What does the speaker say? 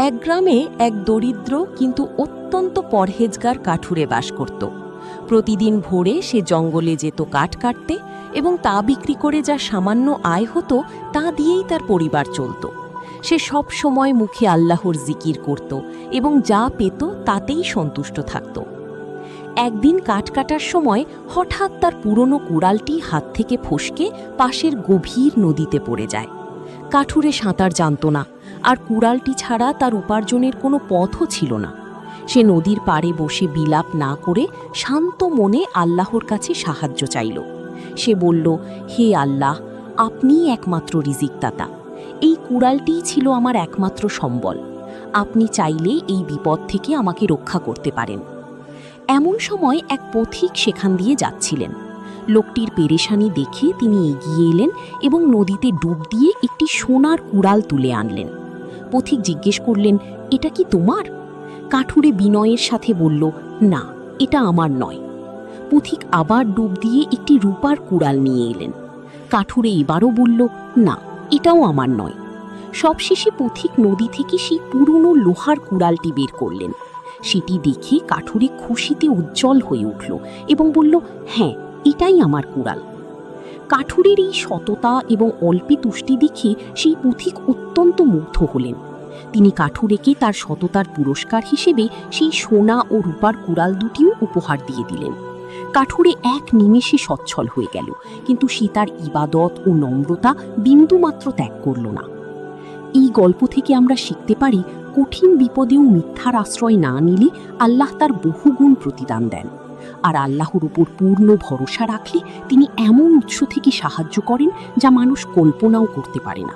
এক গ্রামে এক দরিদ্র কিন্তু অত্যন্ত পরহেজগার কাঠুরে বাস করত। প্রতিদিন ভোরে সে জঙ্গলে যেত কাঠ কাটতে এবং তা বিক্রি করে যা সামান্য আয় হতো তা দিয়েই তার পরিবার চলত। সে সব সময় মুখে আল্লাহর জিকির করত এবং যা পেত তাতেই সন্তুষ্ট থাকত। একদিন কাঠ কাটার সময় হঠাৎ তার পুরনো কুড়ালটি হাত থেকে ফসকে পাশের গভীর নদীতে পড়ে যায়। কাঠুরে সাঁতার জানত না, আর কুড়ালটি ছাড়া তার উপার্জনের কোনো পথও ছিল না। সে নদীর পাড়ে বসে বিলাপ না করে শান্ত মনে আল্লাহর কাছে সাহায্য চাইল। সে বলল, হে আল্লাহ, আপনিই একমাত্র রিজিকদাতা। এই কুড়ালটিই ছিল আমার একমাত্র সম্বল। আপনি চাইলে এই বিপদ থেকে আমাকে রক্ষা করতে পারেন। এমন সময় এক পথিক সেখান দিয়ে যাচ্ছিলেন। লোকটির পেরেশানি দেখে তিনি এগিয়ে এলেন এবং নদীতে ডুব দিয়ে একটি সোনার কুড়াল তুলে আনলেন। পথিক জিজ্ঞেস করলেন, এটা কি তোমার? কাঠুরে বিনয়ের সাথে বলল, না, এটা আমার নয়। পথিক আবার ডুব দিয়ে একটি রূপার কুড়াল নিয়ে এলেন। কাঠুরে এবারও বলল, না, এটাও আমার নয়। সবশেষে পথিক নদী থেকে সেই পুরনো লোহার কুড়ালটি বের করলেন। সেটি দেখে কাঠুরে খুশিতে উজ্জ্বল হয়ে উঠল এবং বলল, হ্যাঁ, এটাই আমার কুড়াল। কাঠুরের এই সততা এবং অল্পে তুষ্টি দেখে সেই পথিক অত্যন্ত মুগ্ধ হলেন। তিনি কাঠুরেকে তার সততার পুরস্কার হিসেবে সেই সোনা ও রূপার কুড়াল দুটিও উপহার দিয়ে দিলেন। কাঠুরে এক নিমেষে সচ্ছল হয়ে গেল, কিন্তু সে তার ইবাদত ও নম্রতা বিন্দুমাত্র ত্যাগ করল না। এই গল্প থেকে আমরা শিখতে পারি, কঠিন বিপদেও মিথ্যার আশ্রয় না নিলে আল্লাহ তার বহুগুণ প্রতিদান দেন। আর আল্লাহর উপর পূর্ণ ভরসা রাখলে তিনি এমন উৎস থেকে সাহায্য করেন যা মানুষ কল্পনাও করতে পারে না।